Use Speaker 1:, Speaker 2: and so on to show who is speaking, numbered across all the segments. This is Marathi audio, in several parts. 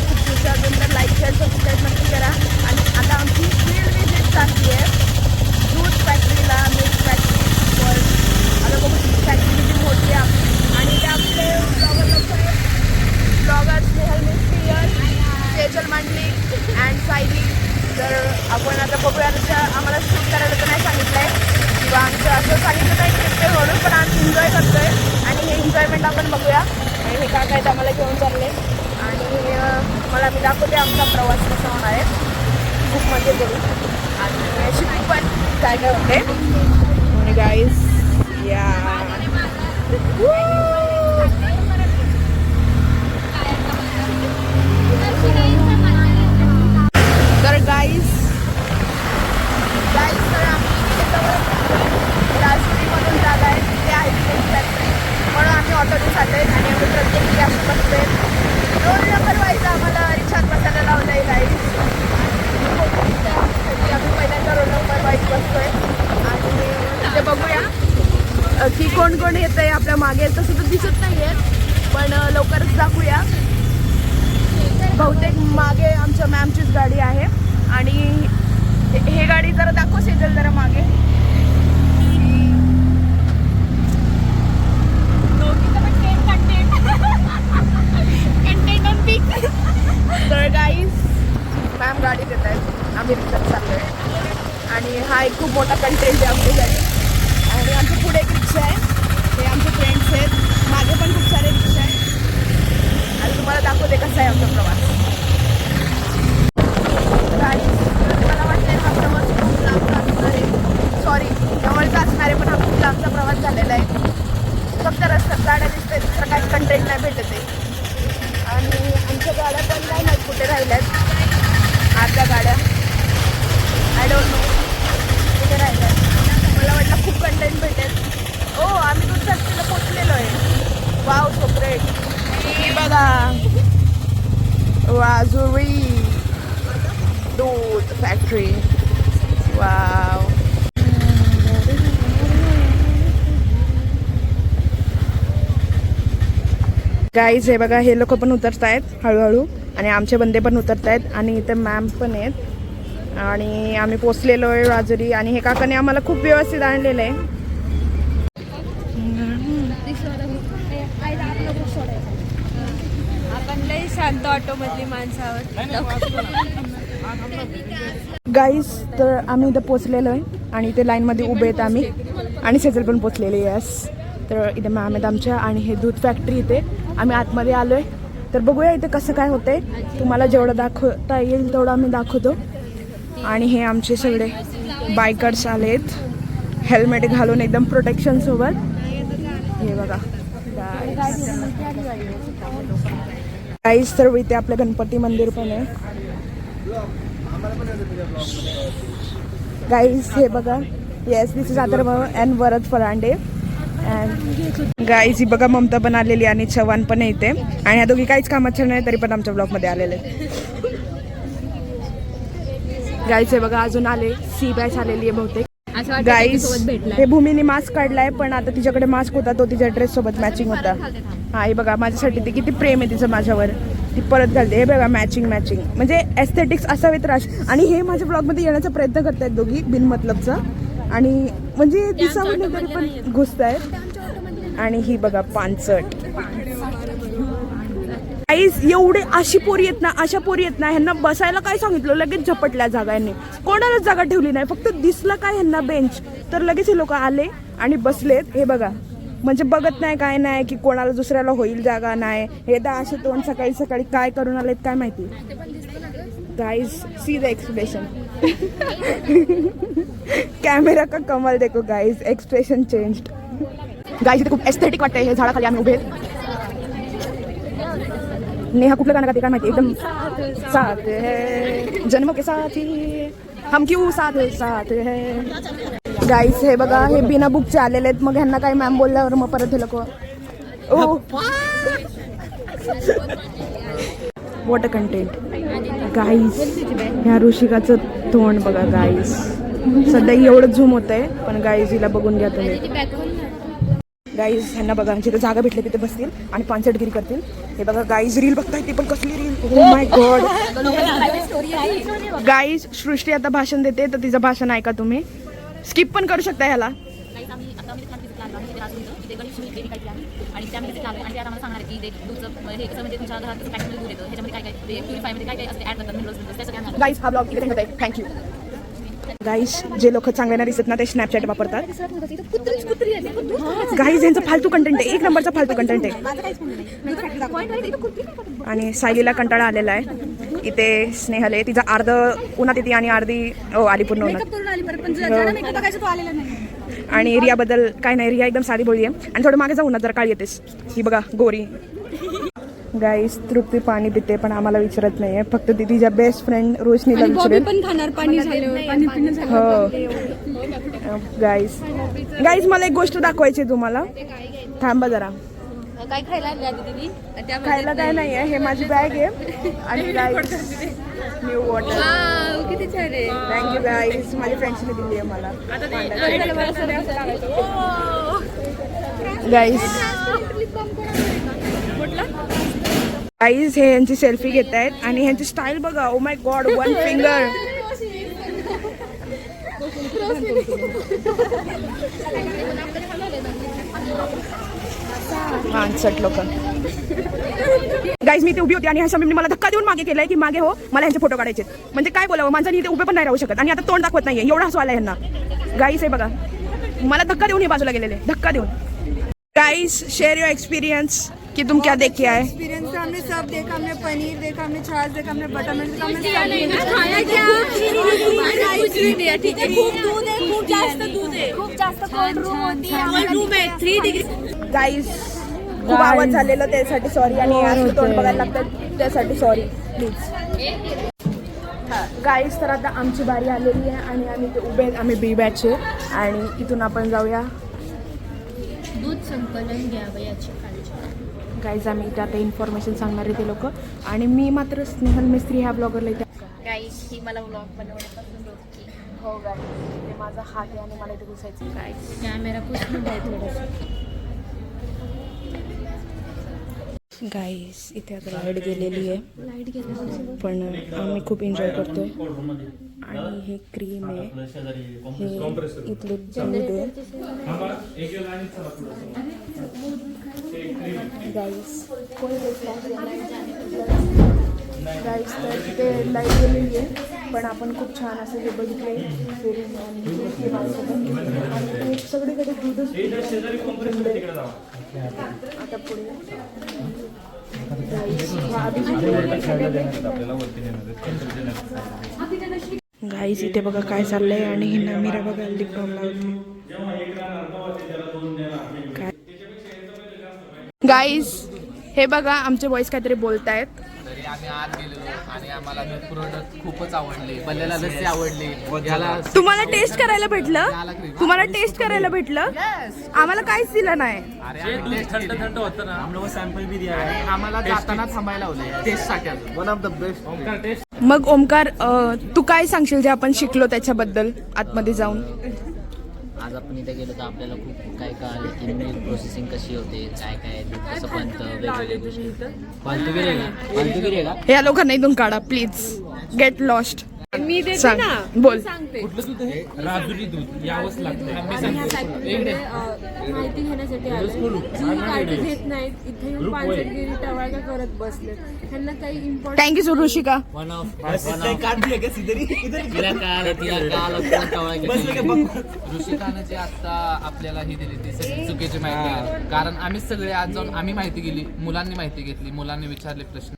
Speaker 1: खूप दिवसानंतर लाईक शेअर सबस्क्राईब नक्की करा. आणि आता आमची फील्ड विजिट चालली आहे दूध फॅक्टरीला, मिल्क फॅक्टरीवर. आता बघू फॅक्टरी किती मोठी आहे आपली. आणि ते आपले ब्लॉगर स्नेहल मिस्ट्रियर, सेजल मांडली अँड सायली. तर आपण आता बघूया. आम्हाला शूट करायला तर नाही सांगितलं आहे किंवा आमचं असं सांगितलं नाही ट्रिप ते म्हणून, पण आम्ही एन्जॉय करतो आहे. आणि हे एन्जॉयमेंट आपण बघूया. आणि हे काका आहेत आम्हाला घेऊन चालले. आणि मला मी दाखवते आमचा प्रवास कसा होणार आहे. खूप मजा करू आणि शिकू पण काय काय होते. आणि गाईज या तर गाईज तर आम्ही राजपुरीमधून जात आहे. ते आहे फॅक्टरी म्हणून आम्ही ऑटोने चाललो आहे. आणि आम्ही प्रत्येक असं बसतोय. रोल नंबर वाईज आम्हाला रिक्षात बसायला लावलं आहे गाईज. आम्ही पहिल्यांदा रोल नंबर वाईज बसतोय. आणि ते बघूया की कोण कोण येत आहे आपल्या मागे. तसं तर दिसत नाही आहे पण लवकरच दाखवूया. बहुतेक मागे आमच्या मॅमचीच गाडी आहे. आणि हे गाडी जरा दाखव सेजल जरा मागे. तर गाईज मॅम गाडी देत आहेत. आम्ही रिक्षात चाललो आहे. आणि हा एक खूप मोठा कंटेंट आहे आमच्यासाठी. आणि आमच्या पुढे एक रिक्षा आहे. हे आमचे फ्रेंड्स आहेत. मागे पण खूप सारे रिक्षा आहेत. आणि तुम्हाला दाखवते कसा आहे आमचा प्रवास. मला वाटतं हा प्रवास खूप लांबचा असणार आहे. सॉरी जवळचा असणार आहे पण हा खूप लांबचा प्रवास झालेला आहे. फक्त रस्त्यात गाड्या दिसत आहेत. दुसरं काही कंटेंट नाही भेटत आहे. आणि आमच्या गाड्या पण नाही माहीत कुठे राहिल्यात. अर्ध्या गाड्या आय डोंट नो कुठे राहिल्यात. मला वाटलं खूप कंटेंट भेटेल. ओ आम्ही दूध फॅक्टरीला पोचलेलो आहे. Wow so great. ही बघा राजुरी दूध फॅक्टरी. वाव गाईज हे बघा हे लोक पण उतरत आहेत हळूहळू. आणि आमचे बंदे पण उतरत आहेत. आणि इथे मॅम पण आहेत. आणि आम्ही पोचलेलो आहे राजुरी. आणि हे काकाने आम्हाला खूप व्यवस्थित आणलेलं आहे.
Speaker 2: आपण लई शांत ऑटोमधली माणसावर.
Speaker 1: गाईज तर आम्ही इथं पोचलेलो आहे. आणि इथे लाईनमध्ये उभे आहेत आम्ही. आणि सेजल पण पोचलेले. यस तर इथे मॅम आहेत आमच्या. आणि हे दूध फॅक्टरी इथे आम्ही आतमध्ये आलो आहे. तर बघूया इथे कसं काय होतंय. तुम्हाला जेवढं दाखवता येईल तेवढं आम्ही दाखवतो. आणि हे आमचे सगळे बायकर्स आलेत हेल्मेट घालून एकदम प्रोटेक्शन सोबत. हे बघा गाईज तर इथे आपलं गणपती मंदिर पण आहे. गाईज हे बघा. Yes this is Atharva and Varad Pharande. And guys ही बघा ममता पण आलेली आणि चव्हाण पण येते. आणि ह्या दोघी काहीच कामाच्या नाही तरी पण आमच्या ब्लॉगमध्ये आलेले आहेत. गाईज हे बघा अजून आले. सी बॅच आलेली आहे बहुतेक. गाईज हे भूमीने मास्क काढलाय पण आता तिच्याकडे मास्क होता तो तिच्या ड्रेस सोबत मॅचिंग होता. हा हे बघा माझ्यासाठी ती किती प्रेम आहे तिचं माझ्यावर. ती परत घालते. हे बघा मॅचिंग म्हणजे एस्थेटिक्स असावेत राज. आणि हे माझ्या ब्लॉगमध्ये येण्याचा प्रयत्न करतायत दोघी बिनमतलबचा. आणि म्हणजे दिसामध्ये तरी पण घुसत आहेत. आणि ही बघा पानसट. गाईज एवढे अशी पोरी येत ना अशा पोरी येत ना. ह्यांना बसायला काय सांगितलं लगेच झपटल्या जागा. यांनी कोणालाच जागा ठेवली नाही. फक्त दिसला काय ह्यांना बेंच तर लगेच हे लोक आले आणि बसलेत. हे बघा म्हणजे बघत नाही काय नाही की कोणाला दुसऱ्याला होईल जागा नाही. हे तर असे तोंड सकाळी सकाळी काय करून आलेत काय माहिती. Guys see the expression. Camera का कमाल देखो गाइस. Expression changed. गाइस इथे खूप एस्थेटिक वाटतंय. हे झाडाखाली आम्ही उभे. नेहा कुठलं गाणं गाते काय माहिती. एकदम साथ है जन्म के साथी हम क्यों साथ साथ है. गाइस हे बघा हे बिना बुकचे आलेले आहेत. मग ह्यांना काय मॅम बोलल्यावर मग परत हे लोक ओ वॉट अ कंटेंट. गाइस ह्या ऋषिकाचं तोंड बघा गाइस. सध्या एवढं झूम होत आहे पण गाइस हिला बघून घ्या तुम्ही. गाईज ह्यांना बघा जिथे जागा भेटली तिथे बसतील आणि पानसटगिरी करतील. हे बघा गाईज रील बघताय ती पण कसली reel. Oh my god. Guys Srushti आता भाषण देते तर तिचं भाषण ऐका तुम्ही. स्किप पण करू शकता ह्याला.
Speaker 3: आणि त्यामध्ये ते आणि ते आता मला सांगणार की ते दूधचं हे कसं म्हणजे तुमच्या घरात पॅकेटमध्ये दूध येतं ह्याच्यामध्ये काय काय ते प्युरिफायमध्ये काय काय असते ॲड करतात मिनरल्स त्याचं काय
Speaker 1: गाईज हा ब्लॉग इथे होत आहे. थँक्यू. गाईज जे लोक चांगल्याना दिसत ना ते स्नॅपचॅट वापरतात. गाईज यांचं फालतू कंटेंट आहे. एक नंबरचा फालतू कंटेंट आहे. आणि सायलीला कंटाळा आलेला आहे. इथे स्नेहल आहे. तिचा अर्ध उन्हात येते आणि अर्धी आली पूर्ण उन्हात. आणि रियाबद्दल काय नाही. रिया एकदम साधी बोळी आहे आणि थोडं मागे जाऊ ना जर काळ येतेस. ही बघा गोरी. गाईस तृप्ती पाणी पिते पण आम्हाला विचारत नाहीये. फक्त ती तिच्या बेस्ट फ्रेंड रोशनीला विचारेल. हो गाईस मला एक गोष्ट दाखवायची तुम्हाला. थांबा जरा.
Speaker 3: काय खायला आणलं तुम्ही
Speaker 1: खायला काय नाही आहे. हे माझी बॅग आहे आणि गाईस न्यू वॉटर.
Speaker 2: किती छान आहे.
Speaker 1: थँक्यू गाईस. माझ्या फ्रेंड्सने दिली आहे मला. गाईस गाईज हे यांची सेल्फी घेत आहेत आणि ह्यांची स्टाईल बघा. Oh my god. One finger. मानसट लोक. गाईज मी इथे उभी होती आणि ह्या शमीमने मला धक्का देऊन मागे केलंय की मागे हो मला ह्यांचे फोटो काढायचे. म्हणजे काय बोलावं माणसाने इथे उभे पण नाही राहू शकत आणि आता तोंड दाखवत नाहीये. एवढा हसू आलाय ह्यांना. गाईज हे बघा मला धक्का देऊन हे बाजूला गेलेले. धक्का देऊन. गाइस शेयर योर एक्सपीरियंस कि तुम क्या देख के आए.
Speaker 4: एक्सपीरियंस हमने सब देखा. हमने पनीर देखा, हमने छाछ देखा, हमने बटर मिल्क देखा, हमने
Speaker 1: गाइस खूप आवाज झालेलं त्यासाठी सॉरी आणि असं तोंड बघायला लागतं त्यासाठी सॉरी प्लीज. गाईस तर आता आमची बारी आलेली आहे आणि आम्ही ते उभे आहेत. आम्ही बी बॅचचे आणि इथून आपण जाऊया.
Speaker 3: दूध संकलन घ्यावयाची काळजी.
Speaker 1: गाईज आम्ही इथे आता इन्फॉर्मेशन सांगणार आहे ते लोक आणि मी मात्र स्नेहल मिस्त्री ह्या ब्लॉगरला इथे.
Speaker 3: गाईस ही मला व्लॉग बनवण्यापासून रोखते.
Speaker 1: हो गाईज ते माझा हात आहे आणि मला इथे घुसायचं.
Speaker 3: गाईस कॅमेरा पुसून द्या थोडंसं.
Speaker 1: गाईस इथे आता लाईट गेलेली आहे. लाईट गेली पण आम्ही खूप एन्जॉय करतोय. आणि हे क्रीम आहे. हे इथले दूध आहे. गाईस गाईस तर तिथे लाईट गेलेली आहे पण आपण खूप छान असं हे बघितले. आणि सगळीकडे दूधच. आता पुढे गाईस इथे बघा काय चाललंय आणि ही नमीरा बघा लिप बाम लावते. गाईस हे बघा आमचे बॉईज काहीतरी बोलतायत.
Speaker 5: तरी आम्ही आत गेलेलो आणि आम्हाला हे प्रोडक्ट खूपच आवडले. बल्ल्याला लस्सी आवडली. याला
Speaker 1: तुम्हाला टेस्ट करायला भेटलं. तुम्हाला टेस्ट करायला भेटलं. आम्हाला काहीच दिलं नाही.
Speaker 5: थंड थंड होतं ना. हम लोग सॅम्पल भी दिया है. आम्हाला जाताना थांबायला लावले टेस्ट साठी. One of the best.
Speaker 1: मग ओमकार तू काय सांगशील जे आपण शिकलो त्याच्याबद्दल आतमध्ये जाऊन.
Speaker 6: आज आपण इथे गेलो तर आपल्याला खूप काय कळालं की मिल्क प्रोसेसिंग कशी होते, काय काय कसं बनतं, वेगवेगळ्या गोष्टी. फालतूगिरी आहे का?
Speaker 1: या लोकांना इथून काढा प्लीज. Get lost.
Speaker 2: मी देते
Speaker 1: सांग
Speaker 2: ना.
Speaker 1: बोल.
Speaker 2: सांगते.
Speaker 5: राजुरी दूध यावंच लागतं.
Speaker 2: माहिती घेण्यासाठी आलो. जी काळजी घेत नाहीत इथे येऊन पानसटगिरी टवाळका करत बसले. त्यांना काही important.
Speaker 1: Thank you so Rushika.
Speaker 6: One of
Speaker 5: ऋषिकानं जे आता आपल्याला ही दिली ती सगळी चुकीची माहिती आहे. कारण आम्ही सगळे आज जाऊन आम्ही माहिती गेली, मुलांनी माहिती घेतली, मुलांनी विचारले प्रश्न.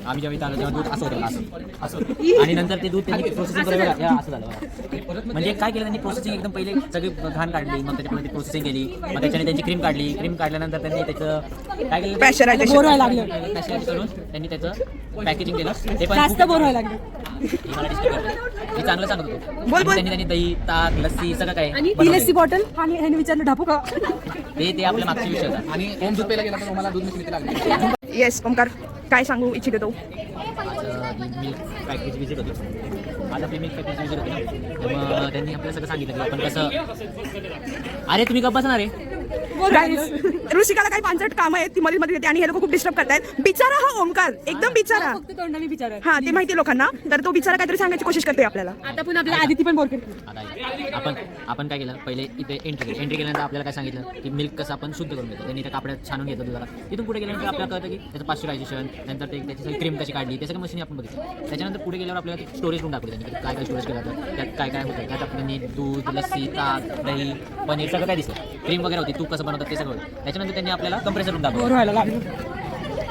Speaker 6: आम्ही ज्यावेळी आलो तेव्हा दूध असं होतं असं आणि नंतर ते दूध त्यांनी प्रोसेसिंग करायला असं झालं. म्हणजे काय केलं त्यांनी प्रोसेसिंग एकदम पहिले सगळी घाण काढली, मग त्याच्यामध्ये प्रोसेसिंग केली, मग त्याच्याने त्यांची क्रीम काढली. क्रीम काढल्यानंतर त्यांनी त्याचं काय केलं
Speaker 1: Pasteurization.
Speaker 6: बोर व्हायला लागलं. Pasteurization करून त्यांनी त्याचं पॅकेजिंग केलं. ते पण जास्त बोर व्हायला लागलं. मी चांगलं सांगत होतो. त्यांनी दही, ताक, लस्सी सगळं काय
Speaker 4: आणि ती लस्सी बॉटल आणि ह्याने विचारलं ढापू का.
Speaker 6: ते आपल्या मागचे विषय होता.
Speaker 5: आणि ओम दूध प्यायला गेला तर मला दूध मिसळीला लागली.
Speaker 1: येस ओमकार काय सांगू इच्छित तो.
Speaker 6: माझं मिल्क पॅकेज विजिट होती. माझं आपली मिल्क पॅकेज विजिट होती. मग त्यांनी आपल्याला सगळं सांगितलं की आपण कसं. अरे तुम्ही गप्प बसणार आहे.
Speaker 4: ऋषिकाला काही पांचट काम आहेत, ती मध्ये मध्ये येते आणि हे लोक खूप डिस्टर्ब करतायत. बिचारा हा ओमकार एकदम बिचारा.
Speaker 2: फक्त तोंडाने बिचारा.
Speaker 4: हा ते माहिती लोकांना, तर तो बिचारा काहीतरी सांगायची कोशिश करतोय आपल्याला.
Speaker 2: आता पण आपल्याला आदिती पण बोल करते.
Speaker 6: आता आपण काय केलं, पहिले इथे एंट्री केल्यानंतर आपल्याला काय सांगितलं की मिल्क कसं आपण शुद्ध करून घेतो, त्यांनी त्या कापड्यात छानून घेतो दुधाला. तिथून पुढे गेल्यानंतर आपल्याला कळतं की त्याचं पाश्चरायझेशन, नंतर त्याची सगळी क्रीम कशी काढली, ते सगळं मशीन आपण बघितलं. त्याच्यानंतर पुढे गेल्यावर आपल्याला स्टोरेज रूम दाखवली त्यांनी, काय काय स्टोरेज केलं जातं, त्यात काय काय होतं, त्यात आपल्याला दूध, लस्सी, ताक, दही, पनीर सगळं काय दिसतं, क्रीम वगैरे होती, तूप कसं बनवतात ते सगळं. त्याच्यानंतर त्यांनी आपल्याला कंप्रेसर रूम दाखवलं.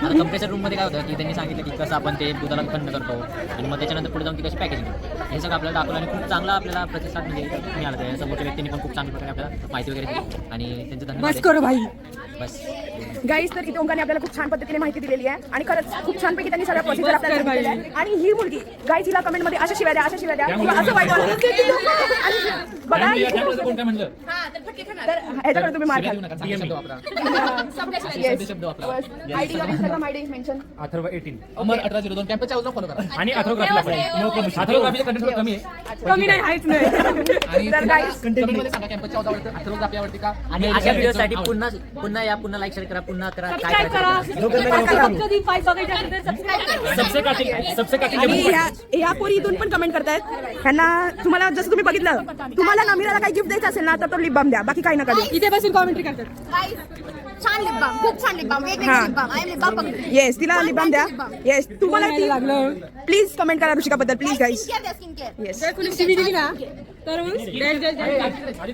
Speaker 6: आता कंप्रेसर रूममध्ये काय होतं की त्यांनी सांगितलं की कसं आपण ते दुधाला थंड करतो आणि मग त्याच्यानंतर पुढे जाऊन की कशी पॅकेजिंग हे सगळं आपल्याला दाखवलं आणि खूप चांगला आपल्याला प्रतिसाद म्हणजे मिळाला. त्या समोरच्या व्यक्तींनी पण खूप चांगल्या प्रकारे आपल्याला माहिती वगैरे दिली आणि त्यांचं धन्यवाद.
Speaker 2: बस करो भाई.
Speaker 6: बस
Speaker 4: गाईज, तर इथे ओंकारने आपल्याला खूप छान पद्धतीने माहिती दिलेली आहे आणि खरंच खूप छानपैकी त्यांनी सगळ्या प्रोसिजर आपल्याला सांगितलेल्या आहे. आणि ही मुलगी गाईज हिला कमेंटमध्ये अशा शिव्या द्या, अशा शिव्या द्या, किंवा असं वाईट वाटतं. बघा
Speaker 5: कोण काय म्हणलं
Speaker 4: तर ह्याच्याकडे तुम्ही मार
Speaker 5: देऊ नका, चांगले शब्द वापरा. चांगले शब्द वापरा.
Speaker 4: ID Instagram ID mention.
Speaker 7: Atharva 18
Speaker 5: अमर 1802 कॅम्पसच्या अजून फॉलो करा.
Speaker 7: आणि अथर्वग्राफीला कंटेंट कमी आहे.
Speaker 2: कमी नाही, आहेच नाही.
Speaker 5: आणि
Speaker 4: तर guys,
Speaker 5: कमेंटमध्ये सांगा कॅम्पसच्या अथर्वग्राफी आवडते का.
Speaker 6: आणि अशा व्हिडिओसाठी पुन्हा लाईक शेअर करा, पुन्हा करा, काय
Speaker 2: सबस्क्राईब करा. कधी पाय बघायचे असेल तर सबस्क्राईब करा.
Speaker 7: सबसे काटिल
Speaker 4: आणि ह्या पोरी इथून पण कमेंट करतायत. ह्यांना तुम्हाला जसं तुम्ही बघितलं, तुम्हाला नमिराला काही गिफ्ट द्यायचं असेल ना तर तो लिप बाम द्या, बाकी काही नका देऊ.
Speaker 2: इथे बसून कॉमेंट्री करतात.
Speaker 1: छान लिप बाम, खूप छान लिप बाम,
Speaker 4: हा.
Speaker 1: Lip balm. I am lip balm बघ.
Speaker 4: येस, तिला लिप बाम द्या. येस, तुम्हाला
Speaker 2: लागलं.
Speaker 4: प्लीज कमेंट करा ऋषिका बद्दल, प्लीज गाईज.
Speaker 1: स्किन केअर द्या, स्किन केअर.
Speaker 4: येस.
Speaker 2: जर कोणी शिवी दिली ना तर मग डॅश.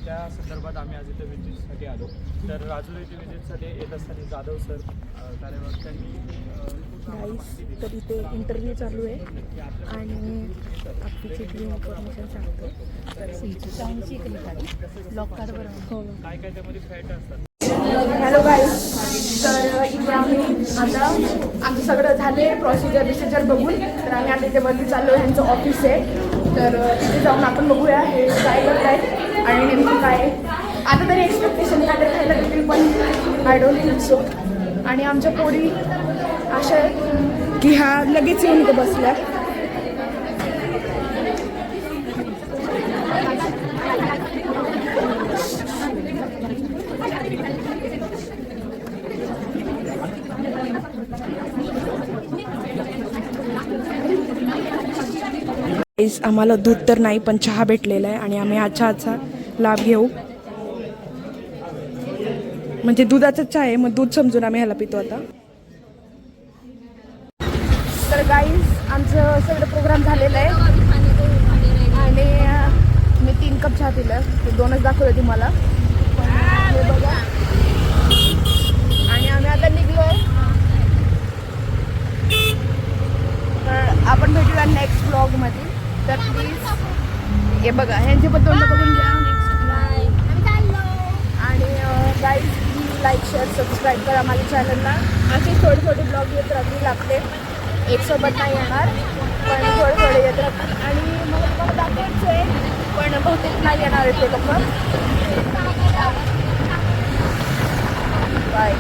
Speaker 7: त्या संदर्भात आम्ही आज इथे विजिटसाठी आलो. तर राजूर येथे विजिटसाठी येत असताना जाधव सर कार्यवाह त्यांनी
Speaker 4: गाईज, तर इथे इंटरव्ह्यू चालू आहे आणि आपली सगळी इन्फॉर्मेशन सांगतो.
Speaker 7: काय काय त्यामध्ये फॅट असतात.
Speaker 4: हॅलो गाईज, तर इथे आम्ही आता आमचं सगळं झाले प्रोसिजर बघून, तर आम्ही आता इथे वरती चाललो. ह्यांचं ऑफिस आहे, तर तिथे जाऊन आपण बघूया हे काय करत आहेत आणि नेमकं काय. आता तरी एक्सपेक्टेशन काय तरी खायला देतील, पण आय डोंट थिंक सो. आणि आमच्या पोरी अशा आहेत की ह्या लगेच येऊन इथे बसल्या. आम्हाला दूध तर नाही पण चहा भेटलेला आहे आणि आम्ही हा चहाचा लाभ घेऊ. म्हणजे दुधाचा चहा आहे, मग दूध समजून आम्ही ह्याला पितो आता. तर गाईज, आमचं सगळं प्रोग्राम झालेलं आहे आणि मी 3 कप चहा पिलं, ते 2च दाखवलं तुम्हाला. हे बघा, आणि आम्ही आता निघलोय. तर आपण भेटूया नेक्स्ट व्लॉगमध्ये. तर प्लीज हे बघा, ह्यांचे पण तोंड बघून घ्या. आणि guys, please like share subscribe करा माझ्या चॅनलला. असे थोडे ब्लॉग येत राहतील आपले, एक सोबत नाही येणार पण थोडे येत राहतील. आणि मला तुम्हाला दाखवायचं आहे पण बहुतेक नाही येणार ते लोक. बाय.